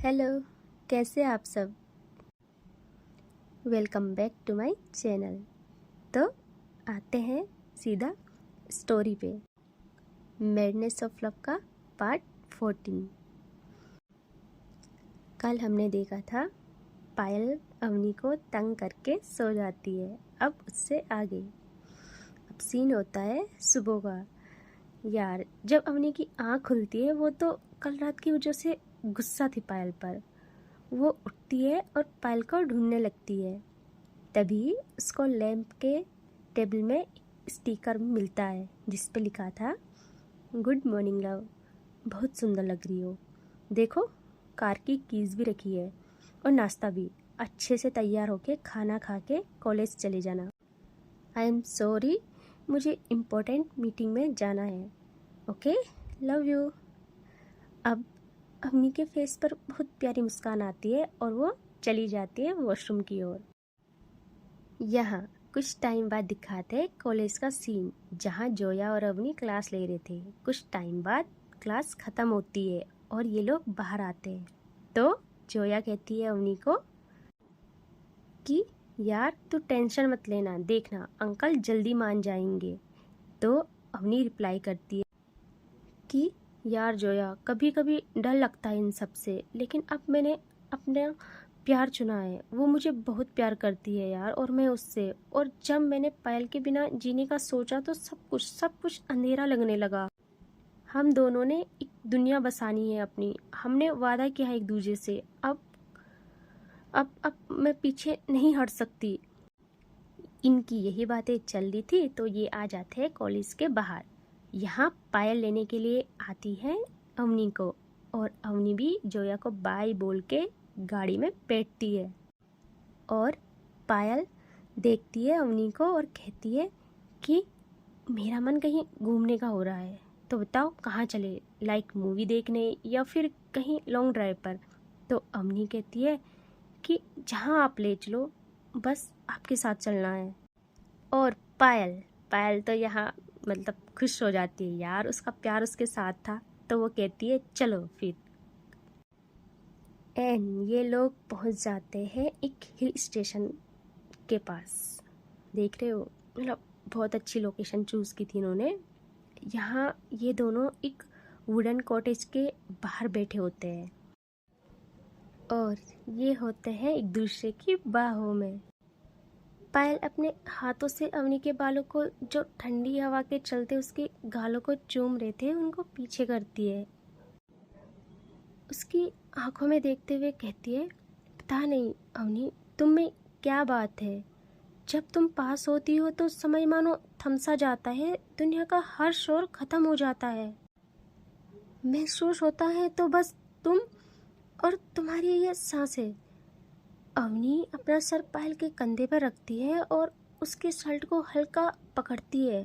Hello, कैसे आप सब। Welcome back to my channel. तो आते हैं सीधा स्टोरी पे। मैडनेस ऑफ लव का पार्ट 14। कल हमने देखा था पायल अवनी को तंग करके सो जाती है। अब उससे आगे अब सीन होता है सुबह का। यार, जब अवनी की आँख खुलती है वो तो कल रात की वजह से गुस्सा थी पायल पर। वो उठती है और पायल को ढूंढने लगती है। तभी उसको लैंप के टेबल में स्टिकर मिलता है जिस पे लिखा था, गुड मॉर्निंग लव, बहुत सुंदर लग रही हो। देखो, कार की कीज़ भी रखी है और नाश्ता भी। अच्छे से तैयार होके खाना खा के कॉलेज चले जाना। आई एम सॉरी, मुझे इम्पोर्टेंट मीटिंग में जाना है। Okay, love you. अब अवनी के फेस पर बहुत प्यारी मुस्कान आती है और वो चली जाती है वॉशरूम की ओर। यहाँ कुछ टाइम बाद दिखाते हैं कॉलेज का सीन, जहाँ जोया और अवनी क्लास ले रहे थे। कुछ टाइम बाद क्लास ख़त्म होती है और ये लोग बाहर आते हैं। तो जोया कहती है अवनी को कि यार तू टेंशन मत लेना, देखना अंकल जल्दी मान जाएंगे। तो अवनी रिप्लाई करती है कि यार जोया, कभी कभी डर लगता है इन सब से, लेकिन अब मैंने अपना प्यार चुना है। वो मुझे बहुत प्यार करती है यार, और मैं उससे। और जब मैंने पायल के बिना जीने का सोचा तो सब कुछ अंधेरा लगने लगा। हम दोनों ने एक दुनिया बसानी है अपनी। हमने वादा किया है एक दूसरे से। अब मैं पीछे नहीं हट सकती। इनकी यही बातें चल रही थी तो ये आ जाते हैं कॉलेज के बाहर। यहाँ पायल लेने के लिए आती है अवनी को, और अवनी भी जोया को बाय बोल के गाड़ी में बैठती है। और पायल देखती है अवनी को और कहती है कि मेरा मन कहीं घूमने का हो रहा है, तो बताओ कहाँ चले, लाइक मूवी देखने या फिर कहीं लॉन्ग ड्राइव पर। तो अवनी कहती है कि जहाँ आप ले चलो, बस आपके साथ चलना है। और पायल पायल तो यहाँ मतलब खुश हो जाती है यार, उसका प्यार उसके साथ था। तो वो कहती है चलो फिर। एंड ये लोग पहुँच जाते हैं एक हिल स्टेशन के पास। देख रहे हो, मतलब बहुत अच्छी लोकेशन चूज़ की थी इन्होंने। यहाँ ये दोनों एक वुडन कॉटेज के बाहर बैठे होते हैं और ये होते हैं एक दूसरे की बाहों में। पायल अपने हाथों से अवनी के बालों को, जो ठंडी हवा के चलते उसके गालों को चूम रहे थे, उनको पीछे करती है। उसकी आंखों में देखते हुए कहती है, पता नहीं अवनी, तुम में क्या बात है। जब तुम पास होती हो तो समय मानो थम सा जाता है, दुनिया का हर शोर खत्म हो जाता है। महसूस होता है तो बस तुम और तुम्हारी ये सांसें। अवनी अपना सर पायल के कंधे पर रखती है और उसके शर्ट को हल्का पकड़ती है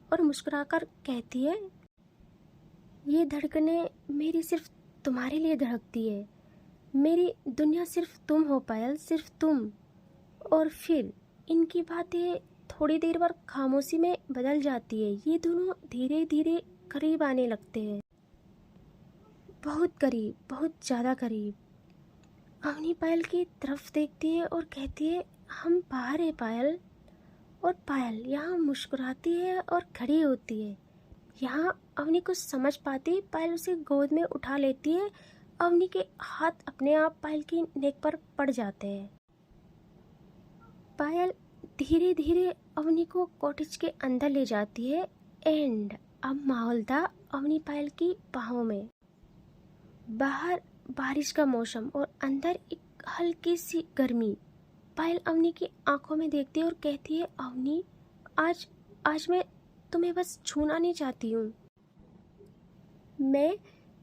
और मुस्कुराकर कहती है, ये धड़कनें मेरी सिर्फ तुम्हारे लिए धड़कती है। मेरी दुनिया सिर्फ तुम हो पायल, सिर्फ तुम। और फिर इनकी बातें थोड़ी देर बाद खामोशी में बदल जाती है। ये दोनों धीरे धीरे करीब आने लगते हैं, बहुत करीब, बहुत ज़्यादा करीब। अवनी पायल की तरफ देखती है और कहती है, हम बाहर है पायल। और पायल यहाँ मुस्कुराती है और खड़ी होती है। यहाँ अवनी कुछ समझ पाती, पायल उसे गोद में उठा लेती है। अवनी के हाथ अपने आप पायल की नेक पर पड़ जाते हैं। पायल धीरे धीरे अवनी को कॉटेज के अंदर ले जाती है। एंड अब माहौल था अवनी पायल की बाहों में। बाहर बारिश का मौसम और अंदर एक हल्की सी गर्मी। पायल अवनी की आंखों में देखती है और कहती है, अवनी, आज आज मैं तुम्हें बस छूना नहीं चाहती हूँ, मैं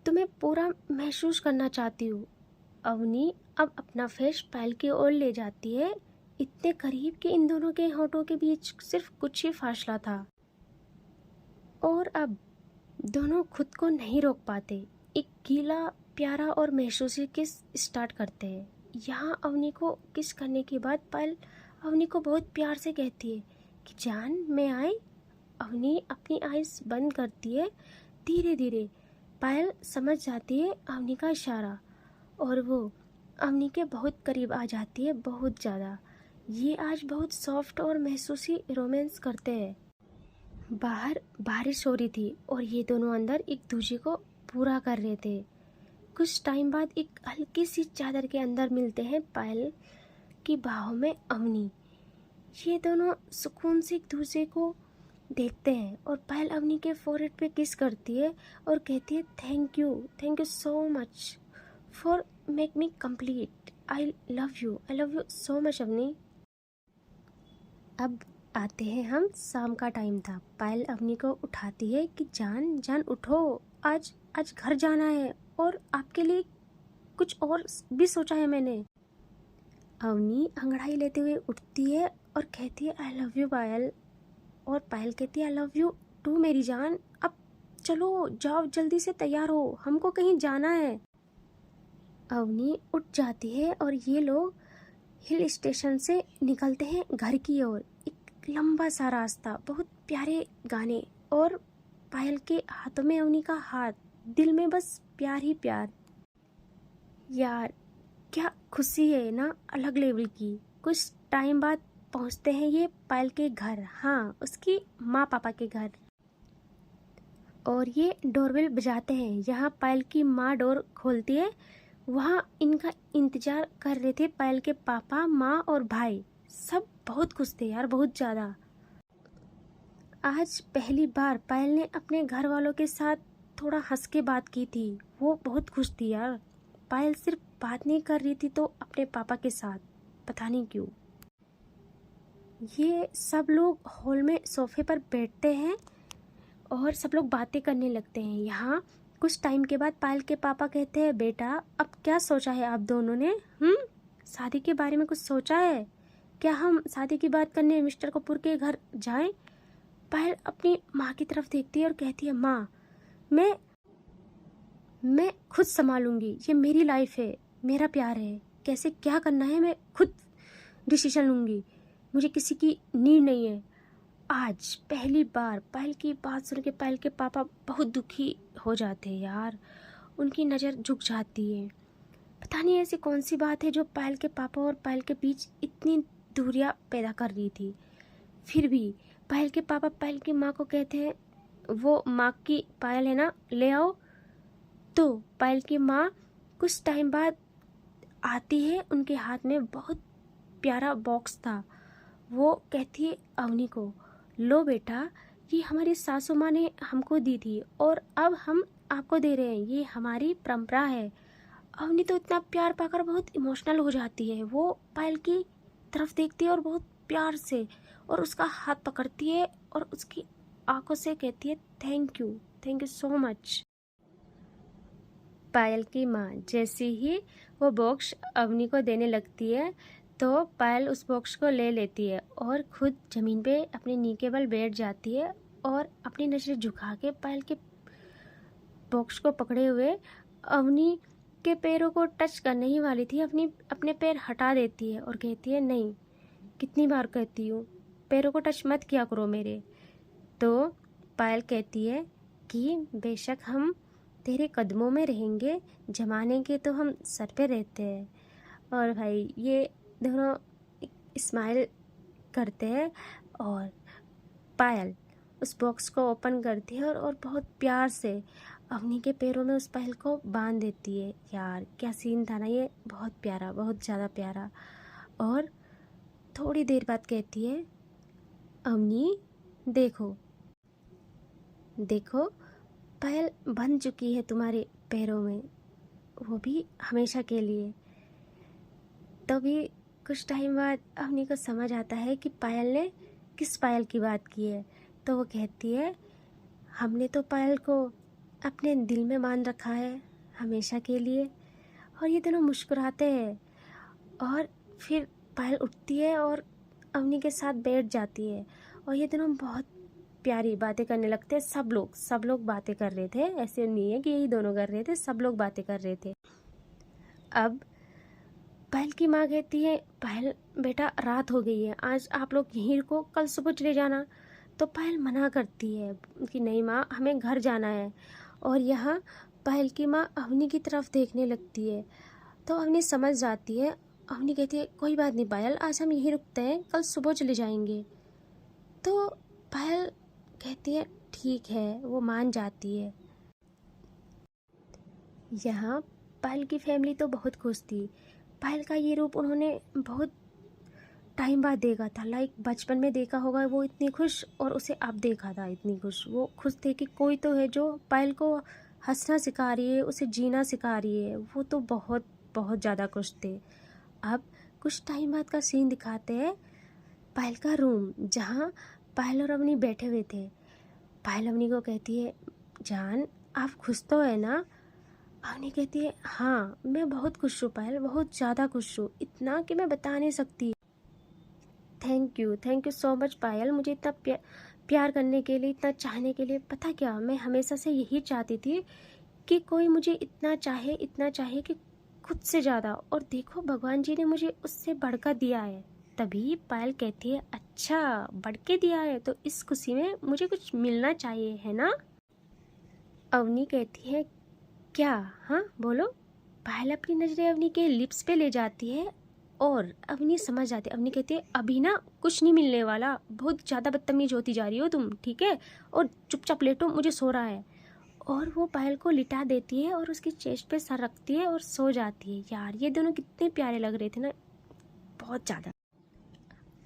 तुम्हें पूरा महसूस करना चाहती हूँ। अवनी अब अपना फेस पायल की ओर ले जाती है, इतने करीब कि इन दोनों के होठों के बीच सिर्फ कुछ ही फासला था। और अब दोनों खुद को नहीं रोक पाते, एक गीला, प्यारा और महसूसी किस स्टार्ट करते हैं। यहाँ अवनी को किस करने के बाद पायल अवनी को बहुत प्यार से कहती है कि जान, मैं आई। अवनी अपनी आइज बंद करती है। धीरे धीरे पायल समझ जाती है अवनी का इशारा और वो अवनी के बहुत करीब आ जाती है, बहुत ज़्यादा। ये आज बहुत सॉफ्ट और महसूसी रोमांस करते हैं। बाहर बारिश हो रही थी और ये दोनों अंदर एक दूसरे को पूरा कर रहे थे। कुछ टाइम बाद एक हल्की सी चादर के अंदर मिलते हैं पायल की बाहों में अवनी। ये दोनों सुकून से एक दूसरे को देखते हैं और पायल अवनी के फोरहेड पे किस करती है और कहती है thank you so much for make me complete. I love you so much Avni. अब आते हैं हम, शाम का टाइम था। पायल अवनी को उठाती है कि जान जान उठो, आज आज घर जाना है और आपके लिए कुछ और भी सोचा है मैंने। अवनी अंगड़ाई लेते हुए उठती है और कहती है आई लव यू पायल। और पायल कहती है आई लव यू टू मेरी जान। अब चलो जाओ, जल्दी से तैयार हो, हमको कहीं जाना है। अवनी उठ जाती है और ये लोग हिल स्टेशन से निकलते हैं घर की ओर। एक लंबा सा रास्ता, बहुत प्यारे गाने और पायल के हाथों में अवनी का हाथ, दिल में बस प्यार ही प्यार। यार क्या खुशी है ना, अलग लेवल की। कुछ टाइम बाद पहुंचते हैं ये पायल के घर, हाँ उसकी माँ पापा के घर। और ये डोरबेल बजाते हैं। यहाँ पायल की माँ डोर खोलती है। वहाँ इनका इंतजार कर रहे थे पायल के पापा, माँ और भाई। सब बहुत खुश थे यार, बहुत ज़्यादा। आज पहली बार पायल ने अपने घर वालों के साथ थोड़ा हंस के बात की थी। वो बहुत खुश थी यार। पायल सिर्फ बात नहीं कर रही थी तो अपने पापा के साथ, पता नहीं क्यों। ये सब लोग हॉल में सोफे पर बैठते हैं और सब लोग बातें करने लगते हैं। यहाँ कुछ टाइम के बाद पायल के पापा कहते हैं बेटा अब क्या सोचा है आप दोनों ने? शादी के बारे में कुछ सोचा है क्या? हम शादी की बात करने मिस्टर कपूर के घर जाएं? पायल अपनी माँ की तरफ देखती है और कहती है माँ मैं खुद संभालूंगी, ये मेरी लाइफ है, मेरा प्यार है, कैसे क्या करना है मैं खुद डिसीजन लूँगी, मुझे किसी की नीड नहीं है। आज पहली बार पायल की बात सुन के पायल के पापा बहुत दुखी हो जाते हैं यार। उनकी नज़र झुक जाती है। पता नहीं ऐसी कौन सी बात है जो पायल के पापा और पायल के बीच इतनी दूरियां पैदा कर रही थी। फिर भी पायल के पापा पायल की माँ को कहते हैं वो माँ की पायल है ना, ले आओ। तो पायल की माँ कुछ टाइम बाद आती है। उनके हाथ में बहुत प्यारा बॉक्स था। वो कहती है अवनी को लो बेटा, ये हमारी सासू माँ ने हमको दी थी और अब हम आपको दे रहे हैं, ये हमारी परंपरा है। अवनी तो इतना प्यार पाकर बहुत इमोशनल हो जाती है। वो पायल की तरफ देखती है और बहुत प्यार से और उसका हाथ पकड़ती है और उसकी आंखों से कहती है थैंक यू सो मच। पायल की माँ जैसे ही वो बॉक्स अवनी को देने लगती है तो पायल उस बॉक्स को ले लेती है और खुद ज़मीन पे अपने नी के बल बैठ जाती है और अपनी नज़र झुका के पायल के बॉक्स को पकड़े हुए अवनी के पैरों को टच करने ही वाली थी, अपने पैर हटा देती है और कहती है नहीं, कितनी बार कहती हूँ पैरों को टच मत किया करो मेरे। तो पायल कहती है कि बेशक हम तेरे कदमों में रहेंगे, जमाने के तो हम सर पे रहते हैं। और भाई ये दोनों स्माइल करते हैं और पायल उस बॉक्स को ओपन करती है और बहुत प्यार से अवनी के पैरों में उस पायल को बांध देती है। यार क्या सीन था ना ये, बहुत प्यारा, बहुत ज़्यादा प्यारा। और थोड़ी देर बाद कहती है अवनी देखो देखो पायल बंध चुकी है तुम्हारे पैरों में, वो भी हमेशा के लिए। तभी कुछ टाइम बाद अवनी को समझ आता है कि पायल ने किस पायल की बात की है। तो वो कहती है हमने तो पायल को अपने दिल में बांध रखा है हमेशा के लिए। और ये दोनों मुस्कुराते हैं और फिर पायल उठती है और अवनी के साथ बैठ जाती है और ये दोनों बहुत प्यारी बातें करने लगते हैं। सब लोग बातें कर रहे थे, ऐसे नहीं है कि यही दोनों कर रहे थे, सब लोग बातें कर रहे थे। अब पायल की माँ कहती है पायल बेटा रात हो गई है, आज आप लोग यहीं रुको, कल सुबह चले जाना। तो पायल मना करती है कि नहीं माँ, हमें घर जाना है। और यहाँ पायल की माँ अवनी की तरफ देखने लगती है तो अवनी समझ जाती है। अवनी कहती है कोई बात नहीं पायल, आज हम यहीं रुकते हैं, कल सुबह चले जाएंगे। तो पायल कहती है ठीक है, वो मान जाती है। यहाँ पायल की फैमिली तो बहुत खुश थी। पायल का ये रूप उन्होंने बहुत टाइम बाद देखा था। लाइक बचपन में देखा होगा वो इतनी खुश, और उसे अब देखा था इतनी खुश। वो खुश थे कि कोई तो है जो पायल को हंसना सिखा रही है, उसे जीना सिखा रही है। वो तो बहुत बहुत ज़्यादा खुश थे। अब कुछ टाइम बाद का सीन दिखाते हैं पायल का रूम, जहाँ पायल और अवनी बैठे हुए थे। पायल अवनी को कहती है जान, आप खुश तो है ना? अवनी कहती है हाँ, मैं बहुत खुश हूँ पायल, बहुत ज़्यादा खुश हूँ, इतना कि मैं बता नहीं सकती। थैंक यू सो मच पायल, मुझे इतना प्यार करने के लिए, इतना चाहने के लिए। पता क्या, मैं हमेशा से यही चाहती थी कि कोई मुझे इतना चाहे कि खुद से ज़्यादा। और देखो भगवान जी ने मुझे उससे बढ़कर दिया है। तभी पायल कहती है अच्छा, बढ़ के दिया है तो इस खुशी में मुझे कुछ मिलना चाहिए, है ना? अवनी कहती है क्या? हाँ बोलो। पायल अपनी नजरें अवनी के लिप्स पे ले जाती है और अवनी समझ जाती है। अवनी कहती है अभी ना कुछ नहीं मिलने वाला, बहुत ज़्यादा बदतमीज होती जा रही हो तुम, ठीक है? और चुपचाप लेटो, मुझे सो रहा है। और वो पायल को लिटा देती है और उसकी चेस्ट पे सर रखती है और सो जाती है। यार ये दोनों कितने प्यारे लग रहे थे ना, बहुत ज़्यादा।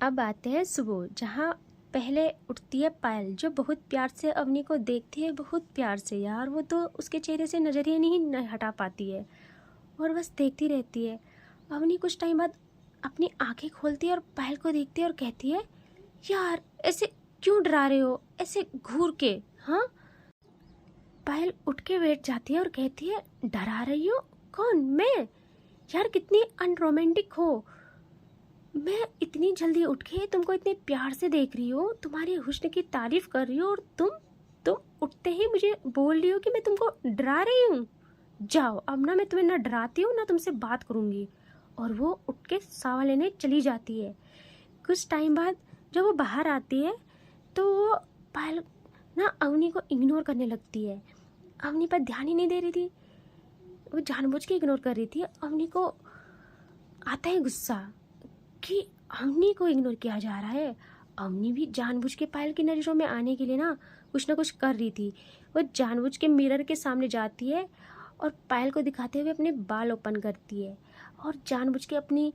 अब आते हैं सुबह, जहाँ पहले उठती है पायल, जो बहुत प्यार से अवनी को देखती है, बहुत प्यार से। यार वो तो उसके चेहरे से नजर ही नहीं हटा पाती है और बस देखती रहती है। अवनी कुछ टाइम बाद अपनी आंखें खोलती है और पायल को देखती है और कहती है यार ऐसे क्यों डरा रहे हो, ऐसे घूर के? हाँ। पायल उठ के बैठ जाती है और कहती है डरा रही हो? कौन, मैं? यार कितनी अनरोमांटिक हो। मैं इतनी जल्दी उठ के तुमको इतने प्यार से देख रही हूँ, तुम्हारे हुस्न की तारीफ कर रही हूँ, और तुम उठते ही मुझे बोल रही हो कि मैं तुमको डरा रही हूँ। जाओ, अब ना मैं तुम्हें ना डराती हूँ ना तुमसे बात करूँगी। और वो उठ के सावा लेने चली जाती है। कुछ टाइम बाद जब वो बाहर आती है तो वो पायल ना अवनी को इग्नोर करने लगती है। अवनी पर ध्यान ही नहीं दे रही थी, वो जानबूझ के इग्नोर कर रही थी। अवनी को आता है गुस्सा कि अवनी को इग्नोर किया जा रहा है। अवनी भी जानबूझ के पायल की नज़रों में आने के लिए ना कुछ कर रही थी। वो जानबूझ के मिरर के सामने जाती है और पायल को दिखाते हुए अपने बाल ओपन करती है और जानबूझ के अपनी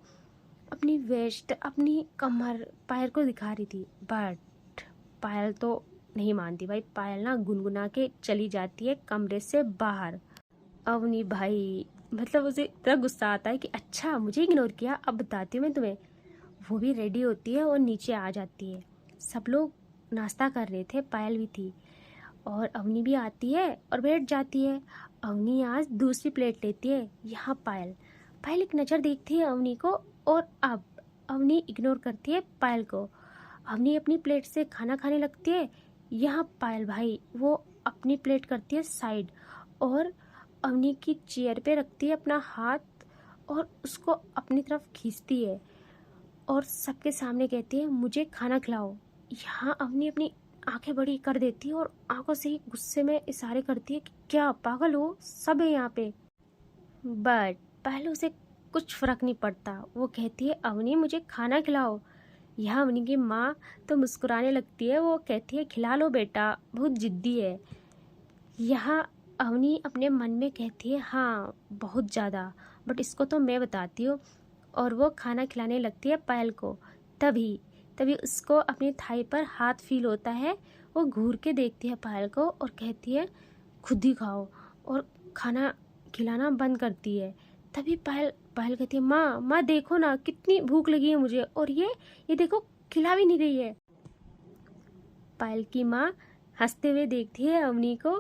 अपनी वेस्ट, अपनी कमर पायल को दिखा रही थी। बट पायल तो नहीं मानती भाई। पायल ना गुनगुना के चली जाती है कमरे से बाहर। अवनी भाई मतलब उसे इतना गुस्सा आता है कि अच्छा मुझे इग्नोर किया, अब बताती हूँ मैं तुम्हें। वो भी रेडी होती है और नीचे आ जाती है। सब लोग नाश्ता कर रहे थे, पायल भी थी, और अवनी भी आती है और बैठ जाती है। अवनी आज दूसरी प्लेट लेती है। यहाँ पायल पायल एक नज़र देखती है अवनी को, और अब अवनी इग्नोर करती है पायल को। अवनी अपनी प्लेट से खाना खाने लगती है। यहाँ पायल भाई वो अपनी प्लेट करती है साइड और अवनी की चेयर पे रखती है अपना हाथ और उसको अपनी तरफ खींचती है और सबके सामने कहती है मुझे खाना खिलाओ। यहाँ अवनी अपनी आंखें बड़ी कर देती है और आंखों से ही गुस्से में इशारे करती है कि क्या पागल हो, सब है यहाँ पे। बट पहले उसे कुछ फर्क नहीं पड़ता। वो कहती है अवनी मुझे खाना खिलाओ। यहाँ अवनी की माँ तो मुस्कुराने लगती है। वो कहती है खिला लो बेटा, बहुत जिद्दी है। यहाँ अवनी अपने मन में कहती है हाँ बहुत ज़्यादा, बट इसको तो मैं बताती हूँ। और वो खाना खिलाने लगती है पायल को। तभी तभी उसको अपनी थाई पर हाथ फील होता है। वो घूर के देखती है पायल को और कहती है खुद ही खाओ, और खाना खिलाना बंद करती है। तभी पायल पायल कहती है माँ देखो ना कितनी भूख लगी है मुझे, और ये देखो खिला भी नहीं रही है। पायल की माँ हंसते हुए देखती है अवनी को।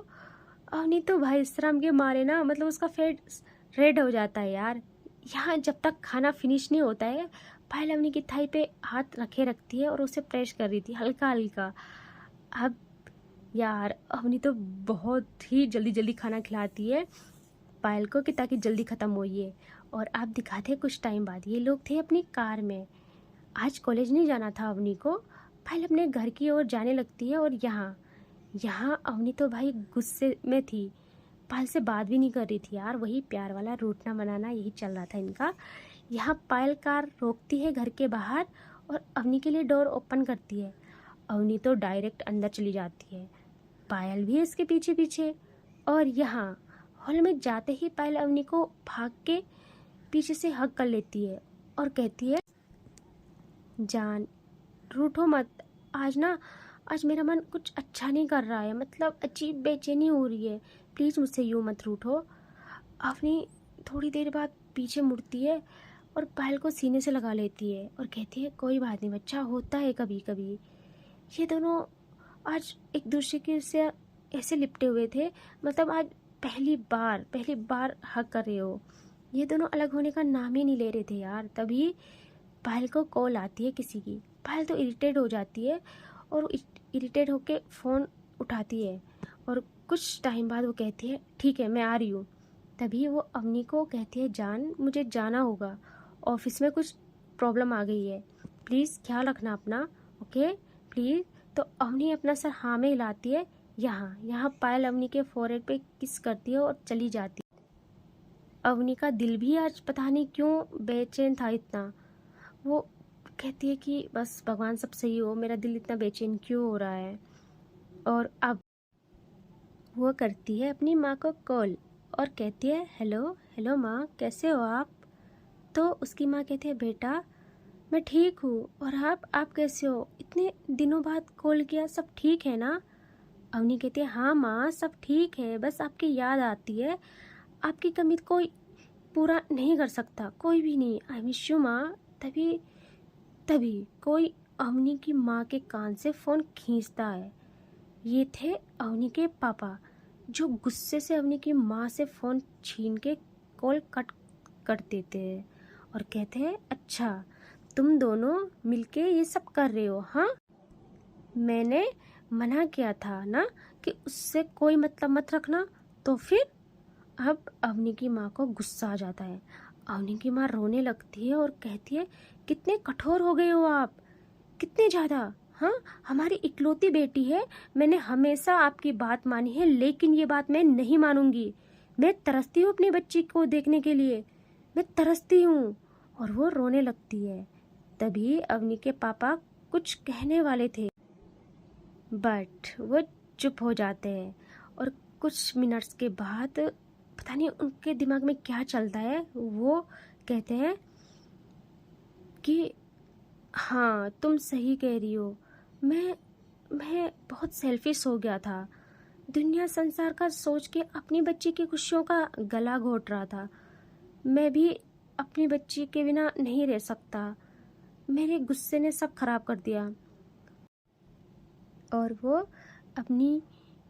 अवनी तो भाई शर्म के मारे ना मतलब उसका फेस रेड हो जाता है यार। यहाँ जब तक खाना फिनिश नहीं होता है, पायल अवनी की थाई पे हाथ रखे रखती है और उसे प्रेस कर रही थी हल्का हल्का। अब यार अवनी तो बहुत ही जल्दी जल्दी खाना खिलाती है पायल को कि ताकि जल्दी ख़त्म हो ये। और आप दिखाते हैं कुछ टाइम बाद ये लोग थे अपनी कार में। आज कॉलेज नहीं जाना था अवनी को। पायल अपने घर की ओर जाने लगती है और यहाँ यहाँ अवनी तो भाई गुस्से में थी। पायल से बात भी नहीं कर रही थी यार। वही प्यार वाला रूठना मनाना यही चल रहा था इनका। यहाँ पायल कार रोकती है घर के बाहर और अवनी के लिए डोर ओपन करती है। अवनी तो डायरेक्ट अंदर चली जाती है, पायल भी इसके पीछे पीछे। और यहाँ हॉल में जाते ही पायल अवनी को भाग के पीछे से हग कर लेती है और कहती है, जान रूठो मत, आज मेरा मन कुछ अच्छा नहीं कर रहा है, मतलब अजीब बेचैनी हो रही है, प्लीज़ मुझसे यूँ मत रूठो। अवनी थोड़ी देर बाद पीछे मुड़ती है और पायल को सीने से लगा लेती है और कहती है, कोई बात नहीं बच्चा, होता है कभी कभी। ये दोनों आज एक दूसरे के से ऐसे लिपटे हुए थे, मतलब आज पहली बार हक कर रहे हो। ये दोनों अलग होने का नाम ही नहीं ले रहे थे यार। तभी पायल को कॉल आती है किसी की। पायल तो इरिटेट हो जाती है और इरिटेट होके फ़ोन उठाती है और कुछ टाइम बाद वो कहती है, ठीक है मैं आ रही हूँ। तभी वो अवनी को कहती है, जान मुझे जाना होगा, ऑफिस में कुछ प्रॉब्लम आ गई है, प्लीज़ ख्याल रखना अपना, ओके प्लीज़। तो अवनी अपना सर हाँ में हिलाती है। यहाँ पायल अवनी के फोrehead पे किस करती है और चली जाती है। अवनी का दिल भी आज पता नहीं क्यों बेचैन था इतना। वो कहती है कि बस भगवान सब सही हो, मेरा दिल इतना बेचैन क्यों हो रहा है। और अब वो करती है अपनी माँ को कॉल और कहती है, हेलो माँ, कैसे हो आप। तो उसकी माँ कहती है, बेटा मैं ठीक हूँ, और आप कैसे हो, इतने दिनों बाद कॉल किया, सब ठीक है ना। अवनी कहती है, हाँ माँ सब ठीक है, बस आपकी याद आती है, आपकी कमी कोई पूरा नहीं कर सकता, कोई भी नहीं, आई मिस यू माँ। तभी कोई अवनी की माँ के कान से फ़ोन खींचता है। ये थे अवनी के पापा, जो गुस्से से अवनी की माँ से फ़ोन छीन के कॉल कट कर देते हैं और कहते हैं, अच्छा तुम दोनों मिलके ये सब कर रहे हो, हाँ मैंने मना किया था ना कि उससे कोई मतलब मत रखना। तो फिर अब अवनी की माँ को गुस्सा आ जाता है। अवनी की माँ रोने लगती है और कहती है, कितने कठोर हो गए हो आप, कितने ज़्यादा। हाँ हमारी इकलौती बेटी है, मैंने हमेशा आपकी बात मानी है, लेकिन ये बात मैं नहीं मानूंगी। मैं तरसती हूँ अपनी बच्ची को देखने के लिए, मैं तरसती हूँ। और वो रोने लगती है। तभी अवनी के पापा कुछ कहने वाले थे, बट वो चुप हो जाते हैं। और कुछ मिनट्स के बाद पता नहीं उनके दिमाग में क्या चलता है, वो कहते हैं कि हाँ तुम सही कह रही हो, मैं बहुत सेल्फिश हो गया था, दुनिया संसार का सोच के अपनी बच्ची की खुशियों का गला घोट रहा था। मैं भी अपनी बच्ची के बिना नहीं रह सकता, मेरे गुस्से ने सब खराब कर दिया। और वो अपनी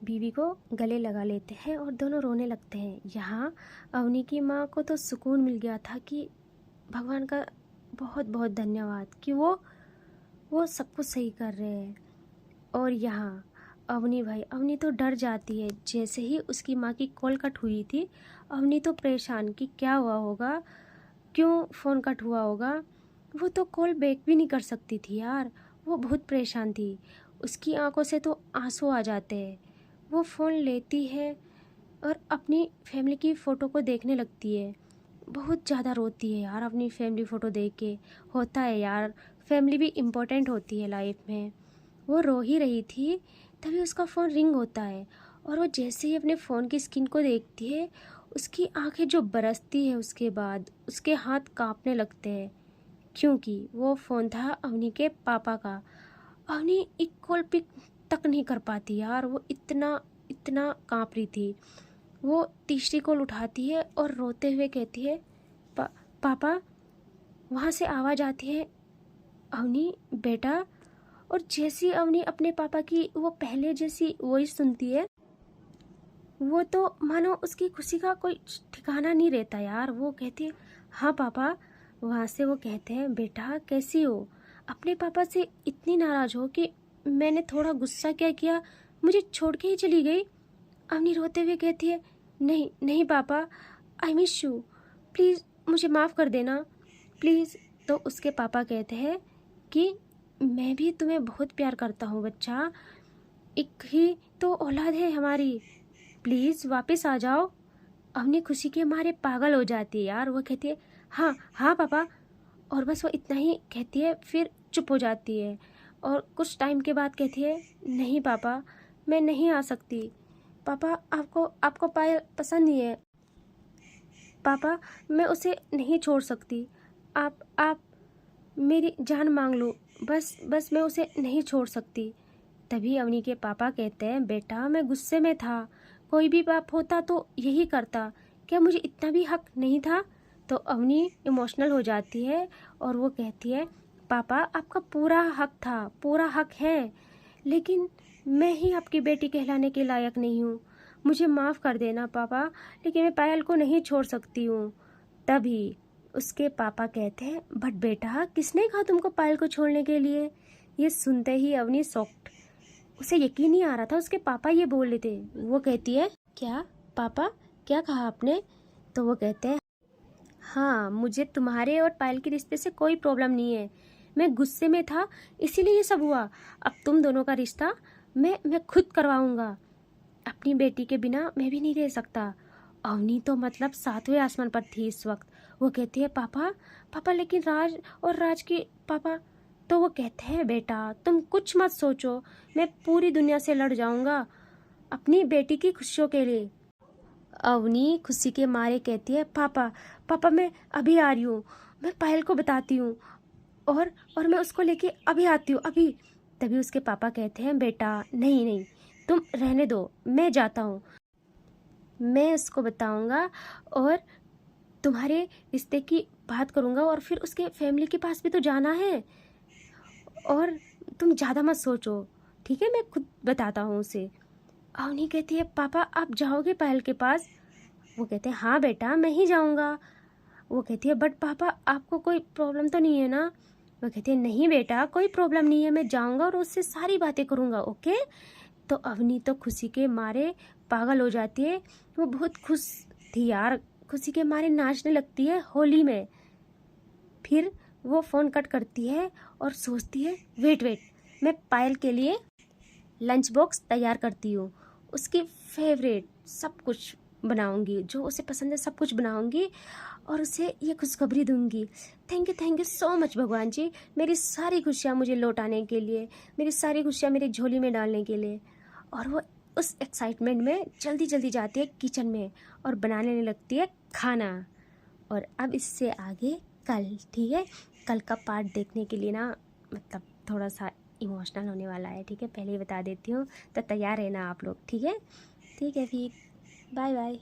बीवी को गले लगा लेते हैं और दोनों रोने लगते हैं। यहाँ अवनी की माँ को तो सुकून मिल गया था कि भगवान का बहुत बहुत धन्यवाद कि वो सब कुछ सही कर रहे हैं। और यहाँ अवनी तो डर जाती है। जैसे ही उसकी माँ की कॉल कट हुई थी, अवनी तो परेशान कि क्या हुआ होगा, क्यों फ़ोन कट हुआ होगा। वो तो कॉल बैक भी नहीं कर सकती थी यार, वो बहुत परेशान थी, उसकी आंखों से तो आंसू आ जाते हैं। वो फ़ोन लेती है और अपनी फैमिली की फ़ोटो को देखने लगती है। बहुत ज़्यादा रोती है यार अपनी फैमिली फ़ोटो देख के। होता है यार, फैमिली भी इम्पोर्टेंट होती है लाइफ में। वो रो ही रही थी, तभी उसका फ़ोन रिंग होता है और वो जैसे ही अपने फ़ोन की स्क्रीन को देखती है, उसकी आंखें जो बरसती है, उसके बाद उसके हाथ कांपने लगते हैं, क्योंकि वो फ़ोन था अवनी के पापा का। अवनी एक कॉल पिक तक नहीं कर पाती यार, वो इतना कांप रही थी। वो तीसरी कॉल उठाती है और रोते हुए कहती है, पापा। वहाँ से आवाज़ आती है, अवनी बेटा। और जैसी अवनी अपने पापा की वो पहले जैसी वॉइस सुनती है, वो तो मानो उसकी खुशी का कोई ठिकाना नहीं रहता यार। वो कहती है, हाँ पापा। वहाँ से वो कहते हैं, बेटा कैसी हो, अपने पापा से इतनी नाराज़ हो कि मैंने थोड़ा गुस्सा क्या किया, मुझे छोड़ के ही चली गई। अवनी रोते हुए कहती है, नहीं पापा, आई मिस यू, प्लीज़ मुझे माफ़ कर देना प्लीज़। तो उसके पापा कहते हैं कि मैं भी तुम्हें बहुत प्यार करता हूँ बच्चा, एक ही तो औलाद है हमारी, प्लीज़ वापस आ जाओ। अवनी खुशी के मारे पागल हो जाती है यार। वो कहती है हाँ हाँ पापा, और बस वो इतना ही कहती है, फिर चुप हो जाती है। और कुछ टाइम के बाद कहती है नहीं पापा, मैं नहीं आ सकती। पापा आपको पायल पसंद नहीं है। पापा मैं उसे नहीं छोड़ सकती। आप मेरी जान मांग लो, बस मैं उसे नहीं छोड़ सकती। तभी अवनी के पापा कहते हैं बेटा मैं गुस्से में था, कोई भी बाप होता तो यही करता, क्या मुझे इतना भी हक नहीं था। तो अवनी इमोशनल हो जाती है और वो कहती है पापा आपका पूरा हक था, पूरा हक है, लेकिन मैं ही आपकी बेटी कहलाने के लायक नहीं हूँ। मुझे माफ़ कर देना पापा, लेकिन मैं पायल को नहीं छोड़ सकती हूँ। तभी उसके पापा कहते हैं बट बेटा किसने कहा तुमको पायल को छोड़ने के लिए। ये सुनते ही अवनी शॉक्ड, उसे यकीन नहीं आ रहा था उसके पापा ये बोल रहे थे। वो कहती है क्या पापा, क्या कहा आपने। तो वो कहते हैं हाँ मुझे तुम्हारे और पायल के रिश्ते से कोई प्रॉब्लम नहीं है, मैं गुस्से में था इसीलिए ये सब हुआ। अब तुम दोनों का रिश्ता मैं खुद करवाऊंगा, अपनी बेटी के बिना मैं भी नहीं रह सकता। अवनी तो मतलब सातवें आसमान पर थी इस वक्त। वो कहती है पापा लेकिन राज और राज की पापा। तो वो कहते हैं बेटा तुम कुछ मत सोचो, मैं पूरी दुनिया से लड़ जाऊंगा अपनी बेटी की खुशियों के लिए। अवनी खुशी के मारे कहती है पापा मैं अभी आ रही हूँ, मैं पायल को बताती हूँ और मैं उसको लेके अभी आती हूँ अभी। तभी उसके पापा कहते हैं बेटा नहीं तुम रहने दो, मैं जाता हूँ, मैं उसको बताऊंगा और तुम्हारे रिश्ते की बात करूंगा और फिर उसके फैमिली के पास भी तो जाना है, और तुम ज़्यादा मत सोचो, ठीक है, मैं खुद बताता हूँ उसे। अवनी कहती है पापा आप जाओगे पायल के पास। वो कहते हैं हाँ बेटा मैं ही जाऊँगा। वो कहती है बट पापा आपको कोई प्रॉब्लम तो नहीं है ना। वो कहती है नहीं बेटा कोई प्रॉब्लम नहीं है, मैं जाऊँगा और उससे सारी बातें करूँगा, ओके। तो अवनी तो खुशी के मारे पागल हो जाती है, वो बहुत खुश थी यार, खुशी के मारे नाचने लगती है होली में। फिर वो फ़ोन कट करती है और सोचती है वेट मैं पायल के लिए लंच बॉक्स तैयार करती हूँ, उसकी फेवरेट सब कुछ बनाऊंगी, जो उसे पसंद है सब कुछ बनाऊंगी और उसे ये खुशखबरी दूंगी। थैंक यू सो मच भगवान जी, मेरी सारी खुशियाँ मुझे लौटाने के लिए, मेरी सारी खुशियाँ मेरी झोली में डालने के लिए। और वो उस एक्साइटमेंट में जल्दी जाती है किचन में और बनाने लगती है खाना। और अब इससे आगे कल, ठीक है, कल का पार्ट देखने के लिए ना मतलब थोड़ा सा इमोशनल होने वाला है, ठीक है, पहले ही बता देती हूँ, तो तैयार रहना आप लोग, ठीक है फिर बाय बाय।